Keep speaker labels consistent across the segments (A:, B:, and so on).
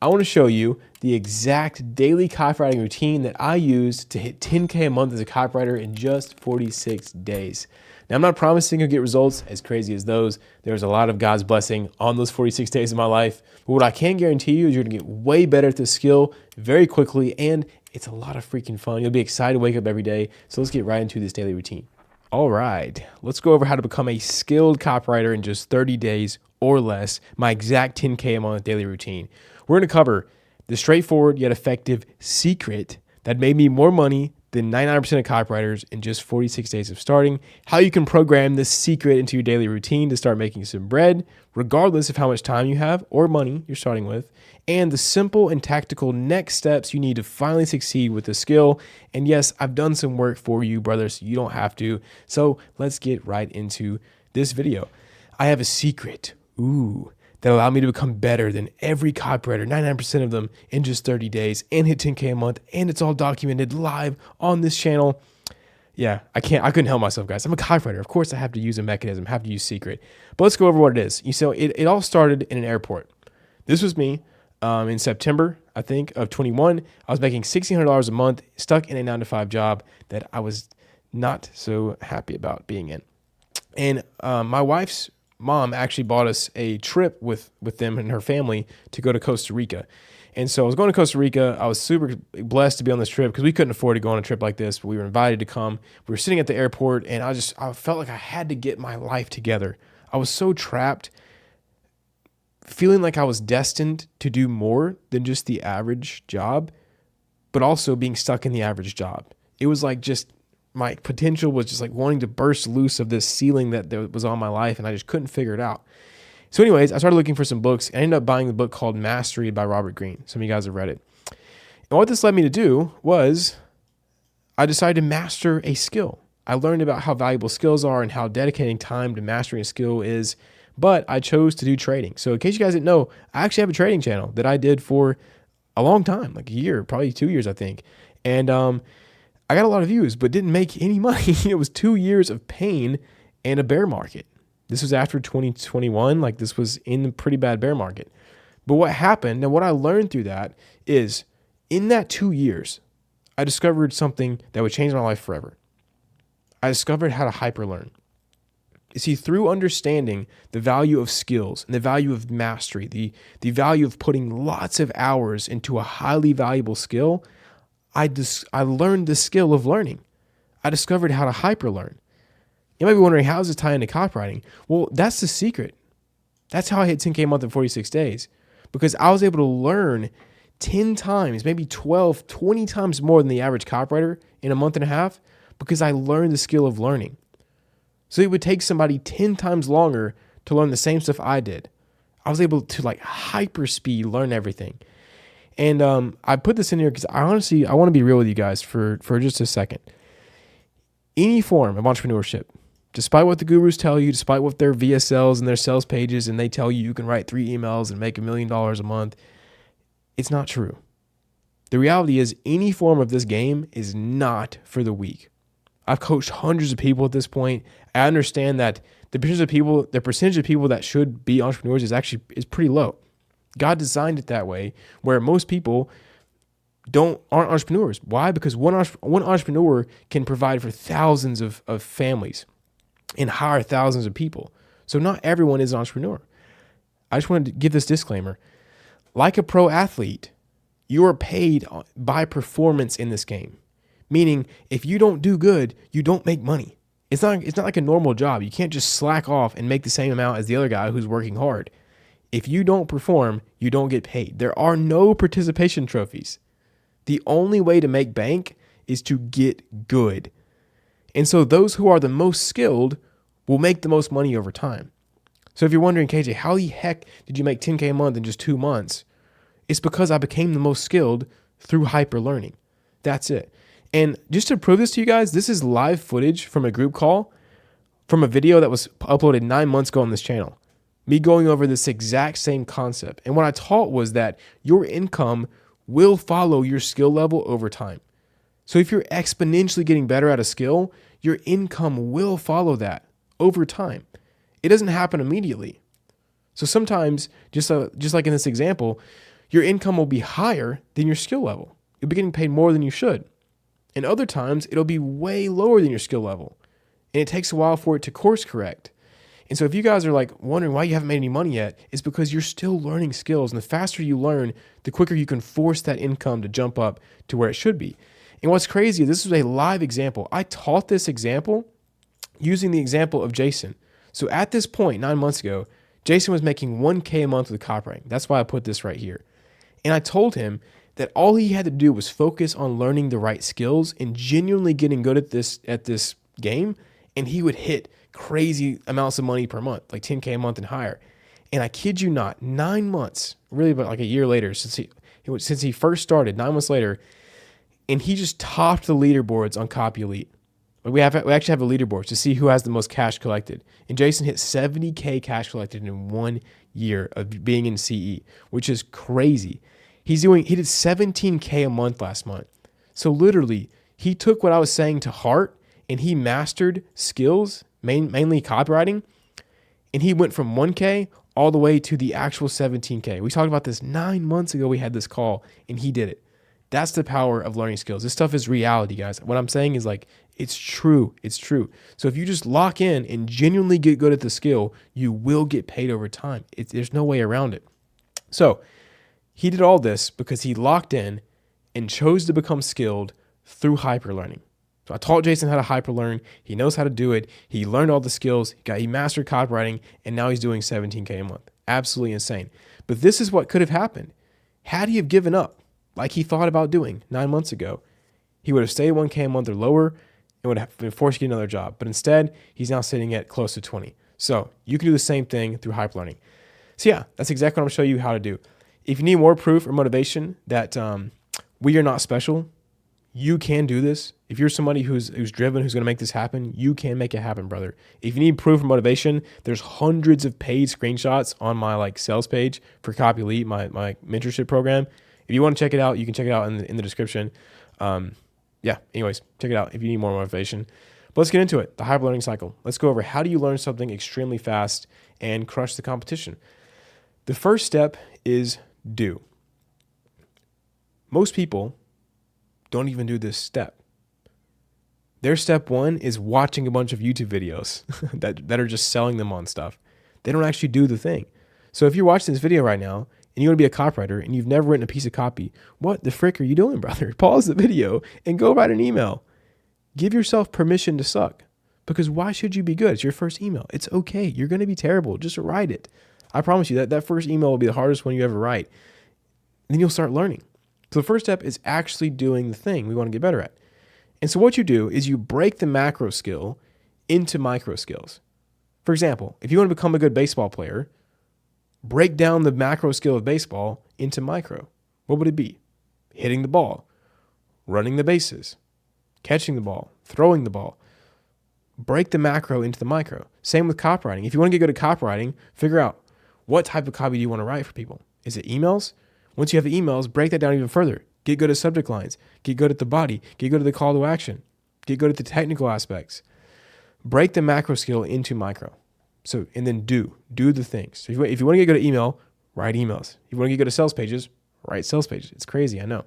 A: I want to show you the exact daily copywriting routine that I used to hit 10K a month as a copywriter in just 46 days. Now, I'm not promising you'll get results as crazy as those. There's a lot of God's blessing on those 46 days of my life. But what I can guarantee you is you're going to get way better at this skill very quickly, and it's a lot of freaking fun. You'll be excited to wake up every day. So let's get right into this daily routine. All right, let's go over how to become a skilled copywriter in just 30 days or less, my exact 10K a month daily routine. We're going to cover the straightforward yet effective secret that made me more money than 99% of copywriters in just 46 days of starting, how you can program this secret into your daily routine to start making some bread, regardless of how much time you have or money you're starting with, and the simple and tactical next steps you need to finally succeed with the skill. And yes, I've done some work for you, brother, so you don't have to. So let's get right into this video. I have a secret, that allowed me to become better than every copywriter, 99% of them, in just 30 days and hit 10K a month. And it's all documented live on this channel. Yeah, I couldn't help myself, guys. I'm a copywriter. Of course I have to use a mechanism, have to use secret. But let's go over what it is. It all started in an airport. This was me in September, I think, of 21. I was making $1,600 a month, stuck in a 9-to-5 job that I was not so happy about being in. And my wife's mom actually bought us a trip with them and her family to go to Costa Rica. And so I was going to Costa Rica. I was super blessed to be on this trip because we couldn't afford to go on a trip like this, but we were invited to come. We were sitting at the airport and I felt like I had to get my life together. I was so trapped, feeling like I was destined to do more than just the average job, but also being stuck in the average job. It was like just my potential was just like wanting to burst loose of this ceiling that was on my life, and I just couldn't figure it out. So anyways, I started looking for some books, and I ended up buying the book called Mastery by Robert Greene. Some of you guys have read it. And what this led me to do was I decided to master a skill. I learned about how valuable skills are and how dedicating time to mastering a skill is, but I chose to do trading. So in case you guys didn't know, I actually have a trading channel that I did for a long time, like a year, probably 2 years, I think. And I got a lot of views, but didn't make any money. It was 2 years of pain and a bear market. This was after 2021. Like, this was in a pretty bad bear market. But what happened, and what I learned through that is in that 2 years, I discovered something that would change my life forever. I discovered how to hyperlearn. You see, through understanding the value of skills and the value of mastery, the value of putting lots of hours into a highly valuable skill, I learned the skill of learning. I discovered how to hyperlearn. You might be wondering, how does this tie into copywriting? Well, that's the secret. That's how I hit 10K a month in 46 days, because I was able to learn 10 times, maybe 12, 20 times more than the average copywriter in a month and a half, because I learned the skill of learning. So it would take somebody 10 times longer to learn the same stuff I did. I was able to like hyper speed learn everything. And I put this in here because I want to be real with you guys for just a second. Any form of entrepreneurship, despite what the gurus tell you, despite what their VSLs and their sales pages, and they tell you can write 3 emails and make $1 million a month, it's not true. The reality is any form of this game is not for the weak. I've coached hundreds of people at this point. I understand that the percentage of people that should be entrepreneurs is pretty low. God designed it that way, where most people aren't entrepreneurs. Why? Because one entrepreneur can provide for thousands of families and hire thousands of people. So not everyone is an entrepreneur. I just wanted to give this disclaimer. Like a pro athlete, you are paid by performance in this game. Meaning, if you don't do good, you don't make money. It's not like a normal job. You can't just slack off and make the same amount as the other guy who's working hard. If you don't perform, you don't get paid. There are no participation trophies. The only way to make bank is to get good. And so those who are the most skilled will make the most money over time. So if you're wondering, KJ, how the heck did you make 10K a month in just 2 months? It's because I became the most skilled through hyper learning. That's it. And just to prove this to you guys, this is live footage from a group call from a video that was uploaded 9 months ago on this channel. Me going over this exact same concept. And what I taught was that your income will follow your skill level over time. So if you're exponentially getting better at a skill, your income will follow that over time. It doesn't happen immediately. So sometimes, just like in this example, your income will be higher than your skill level. You'll be getting paid more than you should. And other times, it'll be way lower than your skill level. And it takes a while for it to course correct. And so if you guys are like wondering why you haven't made any money yet, it's because you're still learning skills. And the faster you learn, the quicker you can force that income to jump up to where it should be. And what's crazy, this was a live example. I taught this example using the example of Jason. So at this point, 9 months ago, Jason was making $1K a month with copywriting. That's why I put this right here. And I told him that all he had to do was focus on learning the right skills and genuinely getting good at this game, and he would hit crazy amounts of money per month, like 10K a month and higher. And I kid you not, 9 months, really about like a year later, since he first started, 9 months later, and he just topped the leaderboards on Copy Elite. We actually have a leaderboard to see who has the most cash collected. And Jason hit 70K cash collected in 1 year of being in CE, which is crazy. He did 17K a month last month. So literally, he took what I was saying to heart and he mastered skills, mainly copywriting. And he went from 1K all the way to the actual 17K. We talked about this 9 months ago. We had this call and he did it. That's the power of learning skills. This stuff is reality, guys. What I'm saying is like, it's true. It's true. So if you just lock in and genuinely get good at the skill, you will get paid over time. There's no way around it. So he did all this because he locked in and chose to become skilled through hyperlearning. So I taught Jason how to hyperlearn. He knows how to do it. He learned all the skills. He mastered copywriting, and now he's doing 17K a month. Absolutely insane. But this is what could have happened. Had he have given up, like he thought about doing 9 months ago, he would have stayed 1K a month or lower and would have been forced to get another job. But instead, he's now sitting at close to 20. So you can do the same thing through hyperlearning. So yeah, that's exactly what I'm going to show you how to do. If you need more proof or motivation that we are not special, you can do this. If you're somebody who's driven, who's going to make this happen, you can make it happen, brother. If you need proof or motivation, there's hundreds of paid screenshots on my sales page for Copy Elite, my mentorship program. If you want to check it out, you can check it out in the description. Anyways, check it out if you need more motivation. But let's get into it, the hyperlearning cycle. Let's go over how do you learn something extremely fast and crush the competition. The first step is do. Most people don't even do this step. Their step one is watching a bunch of YouTube videos that are just selling them on stuff. They don't actually do the thing. So if you're watching this video right now and you want to be a copywriter and you've never written a piece of copy, what the frick are you doing, brother? Pause the video and go write an email. Give yourself permission to suck, because why should you be good? It's your first email. It's okay. You're going to be terrible. Just write it. I promise you that first email will be the hardest one you ever write. Then you'll start learning. So the first step is actually doing the thing we want to get better at. And so what you do is you break the macro skill into micro skills. For example, if you want to become a good baseball player, break down the macro skill of baseball into micro. What would it be? Hitting the ball, running the bases, catching the ball, throwing the ball. Break the macro into the micro. Same with copywriting. If you want to get good at copywriting, figure out what type of copy do you want to write for people. Is it emails? Once you have the emails, break that down even further. Get good at subject lines. Get good at the body. Get good at the call to action. Get good at the technical aspects. Break the macro skill into micro. So, and then do the things. So if you want to get good at email, write emails. If you want to get good at sales pages, write sales pages. It's crazy, I know.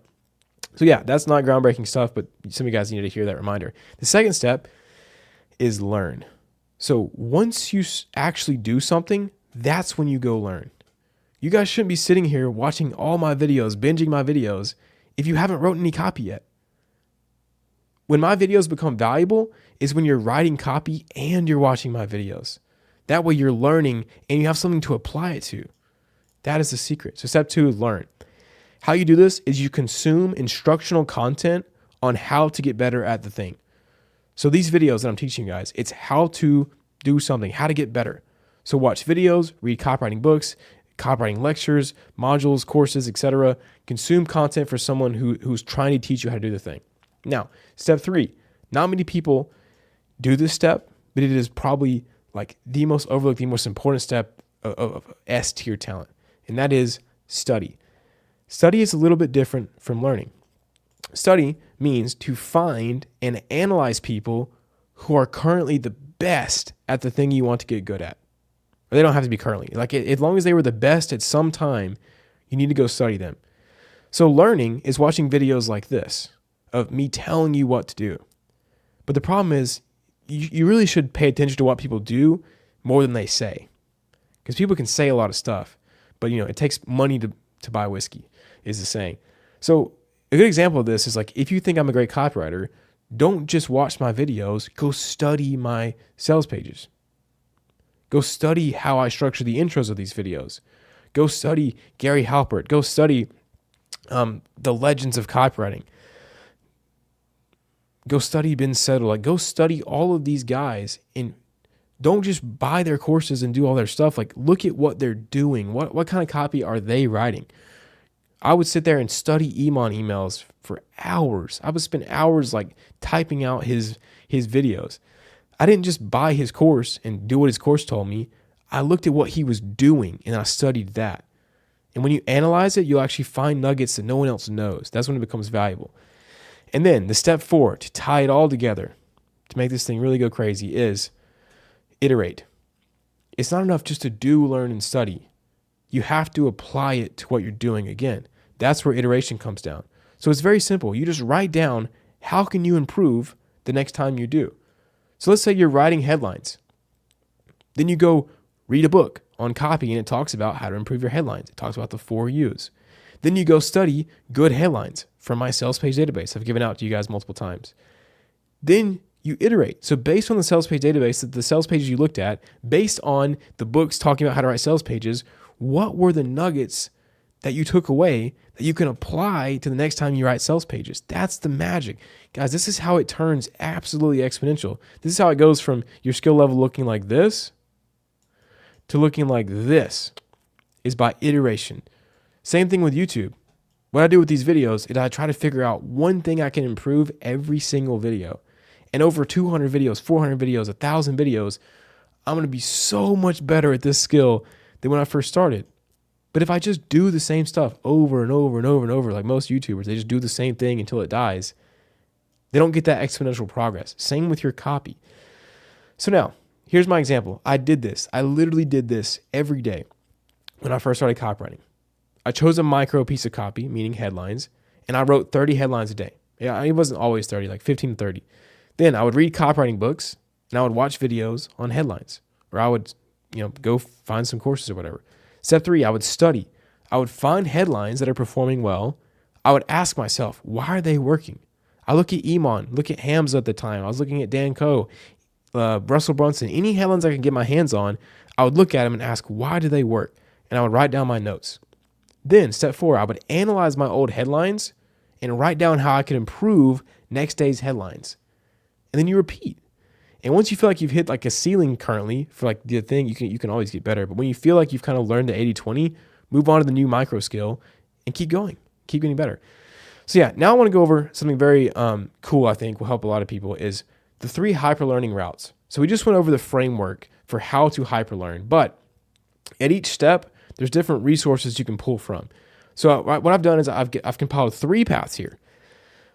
A: So yeah, that's not groundbreaking stuff, but some of you guys need to hear that reminder. The second step is learn. So once you actually do something, that's when you go learn. You guys shouldn't be sitting here watching all my videos, binging my videos, if you haven't written any copy yet. When my videos become valuable is when you're writing copy and you're watching my videos. That way you're learning and you have something to apply it to. That is the secret. So step 2 is learn. How you do this is you consume instructional content on how to get better at the thing. So these videos that I'm teaching you guys, it's how to do something, how to get better. So watch videos, read copywriting books, copywriting lectures, modules, courses, etc. Consume content for someone who's trying to teach you how to do the thing. Now, step 3, not many people do this step, but it is probably like the most overlooked, the most important step of S tier talent, and that is study. Study is a little bit different from learning. Study means to find and analyze people who are currently the best at the thing you want to get good at. Or they don't have to be currently. Like as long as they were the best at some time, You need to go study them. So learning is watching videos like this of me telling you what to do. But the problem is you really should pay attention to what people do more than they say. Because people can say a lot of stuff, but it takes money to buy whiskey, is the saying. So a good example of this is like, if you think I'm a great copywriter, don't just watch my videos, go study my sales pages. Go study how I structure the intros of these videos. Go study Gary Halpert. Go study the legends of copywriting. Go study Ben Settle. Like, go study all of these guys, and don't just buy their courses and do all their stuff. Like, look at what they're doing. What kind of copy are they writing? I would sit there and study Iman emails for hours. I would spend hours like typing out his videos. I didn't just buy his course and do what his course told me. I looked at what he was doing and I studied that. And when you analyze it, you'll actually find nuggets that no one else knows. That's when it becomes valuable. And then the step 4 to tie it all together, to make this thing really go crazy, is iterate. It's not enough just to do, learn, and study. You have to apply it to what you're doing again. That's where iteration comes down. So it's very simple. You just write down, how can you improve the next time you do? So let's say you're writing headlines. Then you go read a book on copy and it talks about how to improve your headlines. It talks about the 4 U's. Then you go study good headlines from my sales page database I've given out to you guys multiple times. Then you iterate. So based on the sales page database, the sales pages you looked at, based on the books talking about how to write sales pages, what were the nuggets that you took away that you can apply to the next time you write sales pages? That's the magic. Guys, this is how it turns absolutely exponential. This is how it goes from your skill level looking like this to looking like this, is by iteration. Same thing with YouTube. What I do with these videos is I try to figure out one thing I can improve every single video. And over 200 videos, 400 videos, 1,000 videos, I'm going to be so much better at this skill than when I first started. But if I just do the same stuff over and over and over and over, like most YouTubers, they just do the same thing until it dies, they don't get that exponential progress. Same with your copy. So now, here's my example. I did this. I literally did this every day when I first started copywriting. I chose a micro piece of copy, meaning headlines, and I wrote 30 headlines a day. Yeah, it wasn't always 30, like 15 to 30. Then I would read copywriting books and I would watch videos on headlines, or I would, go find some courses or whatever. Step 3, I would study. I would find headlines that are performing well. I would ask myself, why are they working? I look at Iman, look at Hamza at the time. I was looking at Dan Coe, Russell Brunson, any headlines I could get my hands on. I would look at them and ask, why do they work? And I would write down my notes. Then step 4, I would analyze my old headlines and write down how I could improve next day's headlines. And then you repeat. And once you feel like you've hit like a ceiling currently for like the thing, you can always get better. But when you feel like you've kind of learned the 80-20, move on to the new micro skill and keep going, keep getting better. So yeah, now I want to go over something very cool I think will help a lot of people, is the 3 hyperlearning routes. So we just went over the framework for how to hyperlearn, but at each step, there's different resources you can pull from. So what I've done is I've compiled 3 paths here.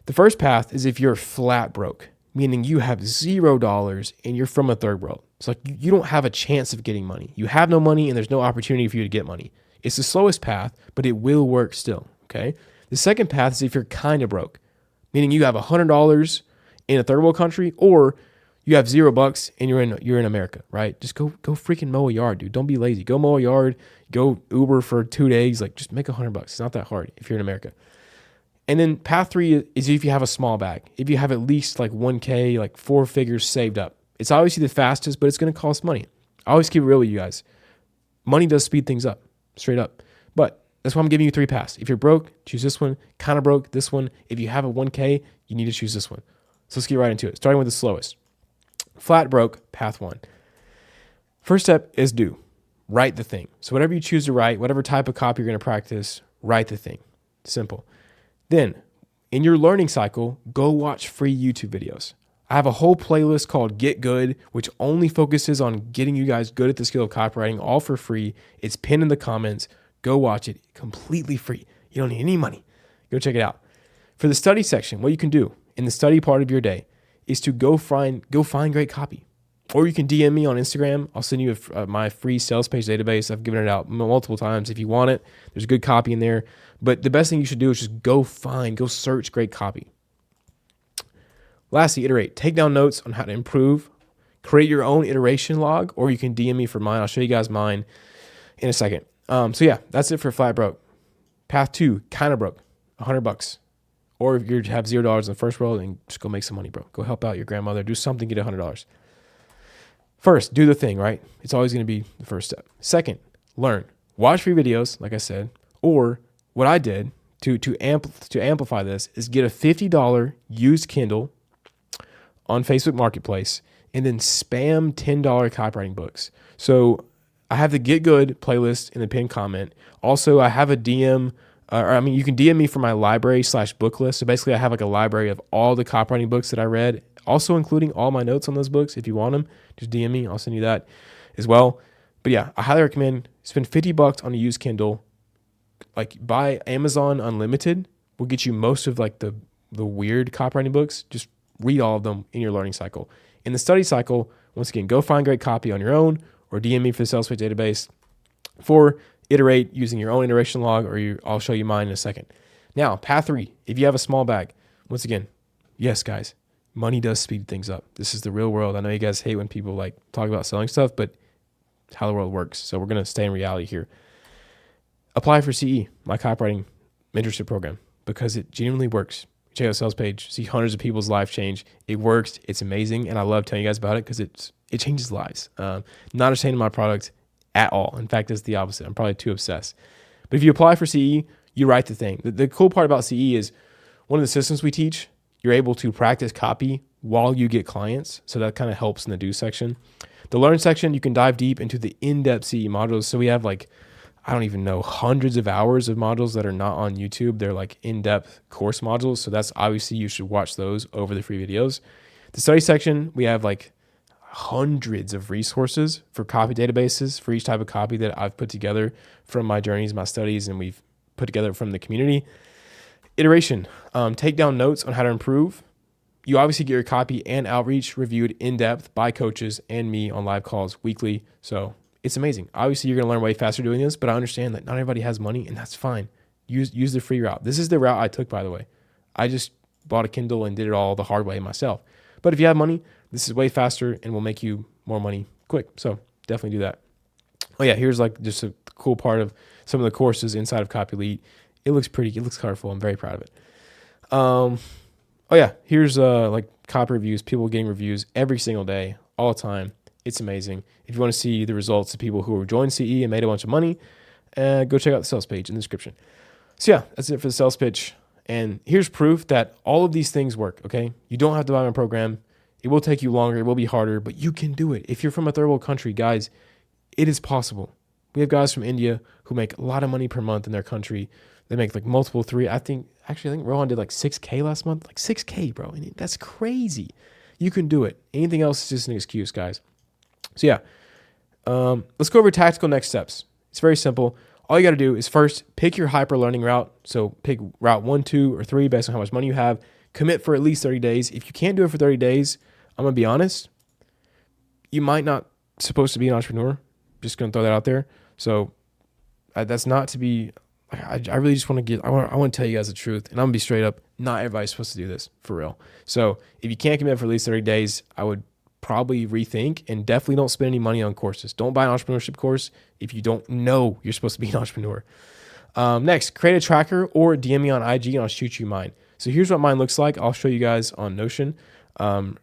A: The first path is if you're flat broke, meaning you have $0 and you're from a third world. It's like you don't have a chance of getting money. You have no money and there's no opportunity for you to get money. It's the slowest path, but it will work still, okay? The second path is if you're kind of broke, meaning you have $100 in a third world country, or you have $0 and you're in America, right? Just go freaking mow a yard, dude. Don't be lazy. Go mow a yard, go Uber for 2 days, like just make $100. It's not that hard if you're in America. And then path 3 is if you have a small bag. If you have at least like 1K, like 4 figures saved up. It's obviously the fastest, but it's going to cost money. I always keep it real with you guys. Money does speed things up, straight up. But that's why I'm giving you 3 paths. If you're broke, choose this one. Kind of broke, this one. If you have a 1K, you need to choose this one. So let's get right into it. Starting with the slowest. Flat broke, path 1. First step is do. Write the thing. So whatever you choose to write, whatever type of copy you're going to practice, write the thing. Simple. Then, in your learning cycle, go watch free YouTube videos. I have a whole playlist called Get Good, which only focuses on getting you guys good at the skill of copywriting, all for free. It's pinned in the comments. Go watch it, completely free. You don't need any money. Go check it out. For the study section, what you can do in the study part of your day is to go find great copy. Or you can DM me on Instagram. I'll send you my free sales page database. I've given it out multiple times. If you want it, there's good copy in there. But the best thing you should do is just go search great copy. Lastly, iterate. Take down notes on how to improve. Create your own iteration log, or you can DM me for mine. I'll show you guys mine in a second. So yeah, that's it for flat broke. Path 2, kind of broke, $100. Or if you have $0 in the first roll, then just go make some money, bro. Go help out your grandmother. Do something, get $100. First, do the thing, right? It's always going to be the first step. Second, learn. Watch free videos, like I said. Or what I did to amplify this is get a $50 used Kindle on Facebook Marketplace and then spam $10 copywriting books. So I have the Get Good playlist in the pinned comment. Also, I have a DM, you can DM me for my library/book list. So basically, I have like a library of all the copywriting books that I read, also including all my notes on those books. If you want them, just DM me. I'll send you that as well. But yeah, I highly recommend spend $50 on a used Kindle. Like buy Amazon Unlimited will get you most of like the weird copywriting books. Just read all of them in your learning cycle. In the study cycle, once again, go find great copy on your own or DM me for the sales page database. 4, iterate using your own iteration log, I'll show you mine in a second. Now, path 3, if you have a small bag, once again, yes, guys, money does speed things up. This is the real world. I know you guys hate when people like talk about selling stuff, but it's how the world works. So we're going to stay in reality here. Apply for CE, my copywriting mentorship program, because it genuinely works. Check out the sales page, see hundreds of people's lives change. It works. It's amazing. And I love telling you guys about it because it changes lives. Not ashamed of my product at all. In fact, it's the opposite. I'm probably too obsessed. But if you apply for CE, you write the thing. The cool part about CE is one of the systems we teach, you're able to practice copy while you get clients. So that kind of helps in the do section. The learn section, you can dive deep into the in-depth CE modules. So we have like, I don't even know, hundreds of hours of modules that are not on YouTube. They're like in-depth course modules. So that's obviously, you should watch those over the free videos. The study section, we have like hundreds of resources for copy databases for each type of copy that I've put together from my journeys, my studies, and we've put together from the community. Iteration, take down notes on how to improve. You obviously get your copy and outreach reviewed in depth by coaches and me on live calls weekly. So it's amazing. Obviously, you're going to learn way faster doing this, but I understand that not everybody has money, and that's fine. Use the free route. This is the route I took, by the way. I just bought a Kindle and did it all the hard way myself. But if you have money, this is way faster and will make you more money quick. So definitely do that. Oh yeah, here's like just a cool part of some of the courses inside of Copy Elite. It looks pretty. It looks colorful. I'm very proud of it. Oh yeah, here's like copy reviews. People getting reviews every single day, all the time. It's amazing. If you want to see the results of people who joined CE and made a bunch of money, go check out the sales page in the description. So yeah, that's it for the sales pitch. And here's proof that all of these things work, okay? You don't have to buy my program. It will take you longer. It will be harder, but you can do it. If you're from a third world country, guys, it is possible. We have guys from India who make a lot of money per month in their country. They make like multiple three. I think Rohan did like 6K last month. Like 6K, bro. And that's crazy. You can do it. Anything else is just an excuse, guys. So yeah, let's go over tactical next steps. It's very simple. All you got to do is first pick your hyper learning route. So pick route 1, 2, or 3 based on how much money you have. Commit for at least 30 days. If you can't do it for 30 days, I'm going to be honest, you might not supposed to be an entrepreneur. Just going to throw that out there. So that's not to be, I really just want to I want to tell you guys the truth, and I'm going to be straight up. Not everybody's supposed to do this for real. So if you can't commit for at least 30 days, I would probably rethink, and definitely don't spend any money on courses. Don't buy an entrepreneurship course if you don't know you're supposed to be an entrepreneur. Next, create a tracker or DM me on IG and I'll shoot you mine. So here's what mine looks like. I'll show you guys on Notion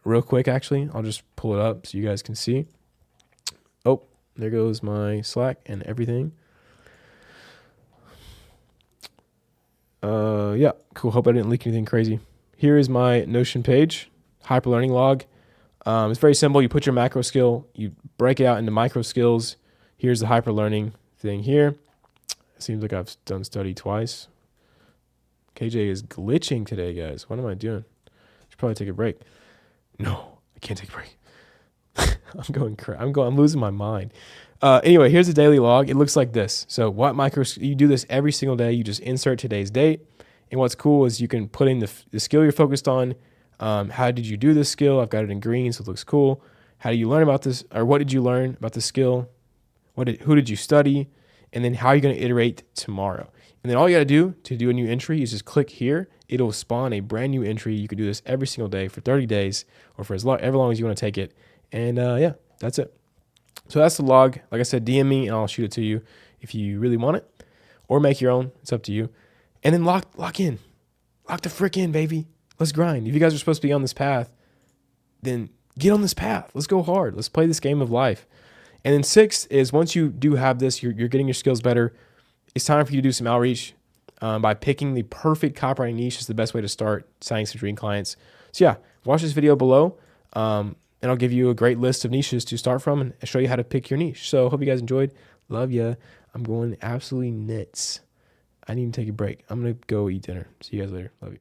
A: real quick, actually. I'll just pull it up so you guys can see. Oh, there goes my Slack and everything. Yeah, cool. Hope I didn't leak anything crazy. Here is my Notion page, hyperlearning log. It's very simple. You put your macro skill, you break it out into micro skills. Here's the hyperlearning thing here. It seems like I've done study twice. KJ is glitching today, guys. What am I doing? Should probably take a break. No, I can't take a break. I'm losing my mind. Anyway, here's the daily log. It looks like this. So you do this every single day. You just insert today's date. And what's cool is you can put in the skill you're focused on. How did you do this skill? I've got it in green, so it looks cool. how do you learn about this, or what did you learn about the skill? Who did you study? And then how are you going to iterate tomorrow? And then all you got to do a new entry is just click here. It'll spawn a brand new entry. You can do this every single day for 30 days or for ever long as you want to take it. And yeah, that's it. So that's the log. Like I said, DM me and I'll shoot it to you if you really want it, or make your own. It's up to you. And then lock in. Lock the frick in, baby. Let's grind. If you guys are supposed to be on this path, then get on this path. Let's go hard. Let's play this game of life. And then 6 is, once you do have this, you're getting your skills better. It's time for you to do some outreach by picking the perfect copywriting niche is the best way to start signing some dream clients. So yeah, watch this video below, and I'll give you a great list of niches to start from and show you how to pick your niche. So hope you guys enjoyed. Love ya. I'm going absolutely nuts. I need to take a break. I'm going to go eat dinner. See you guys later. Love you.